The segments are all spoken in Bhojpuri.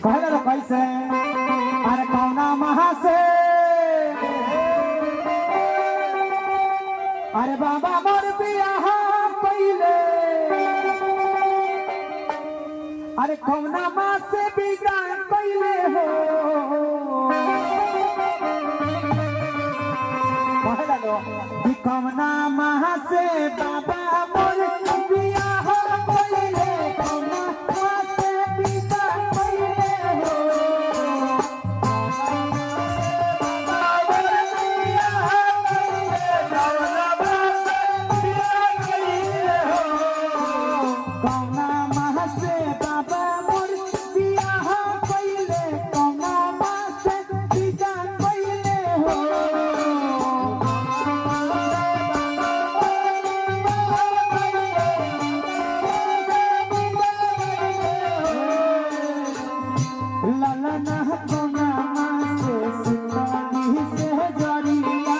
कहले लो कैसे अरे कौना महा से अरे बाबा मोर बियाह पहिले अरे कौना माँ से बिगाड़ पहिले हो कहले लो कि कौना महा से बाबा मोर बियाह पहिले कौना माँ से बिगाड़ पहिले हो कौना माँ से बाबा मोर बियाह पहिले कौना माँ से बिगाड़ पहिले हो ललना कौना माँ से सितानी से जरिया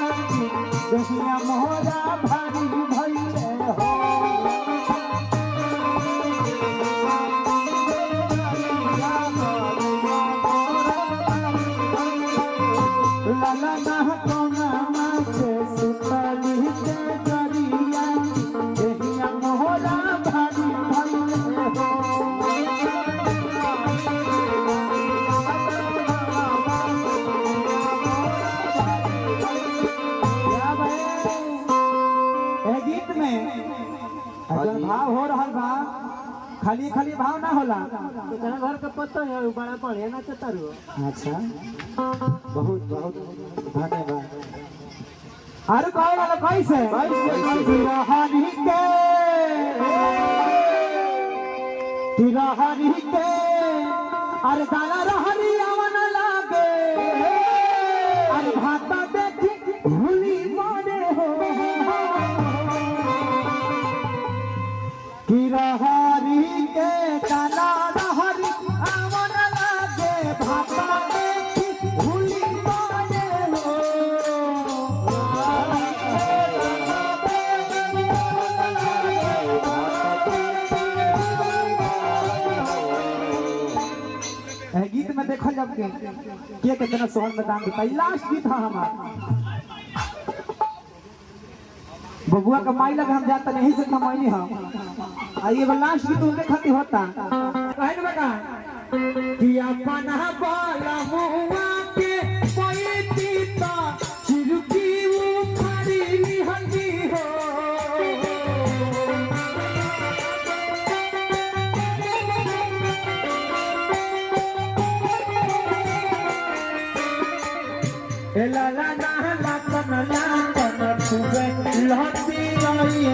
देखिया मोहरा भारी भइले हो ललना कौना माँ से सितानी से जरिया देखिया मोहरा भारी भइले हो गीत में अगर भाव हो रहा बा खाली खाली भाव ना होला तेरा घर का पता है बड़ा पढ़े ना चतारू। अच्छा बहुत बहुत धन्यवाद। अरे कहे वाला कैसे तिरहरी के अरे दाना रहरी आवन लागे अरे भाता देखी भूली मारे हो तिरहरी के दाना रहरी आवन लागे भाता देखी भूली मारे हो गीत में देखो जब के कितना सोहन में दाम दिखाई लास्ट गीत था हमारा बबुआ का माई लग हम जाता नहीं से कमाई हम आइए लास्ट गीत उनके खाती होता कहे ना बेटा कि अपना बाला हुआ के कोई तीता चिरुकी उखाड़ी निहंगी हो ला ला ला ला कन ला कन छुबे लहती आई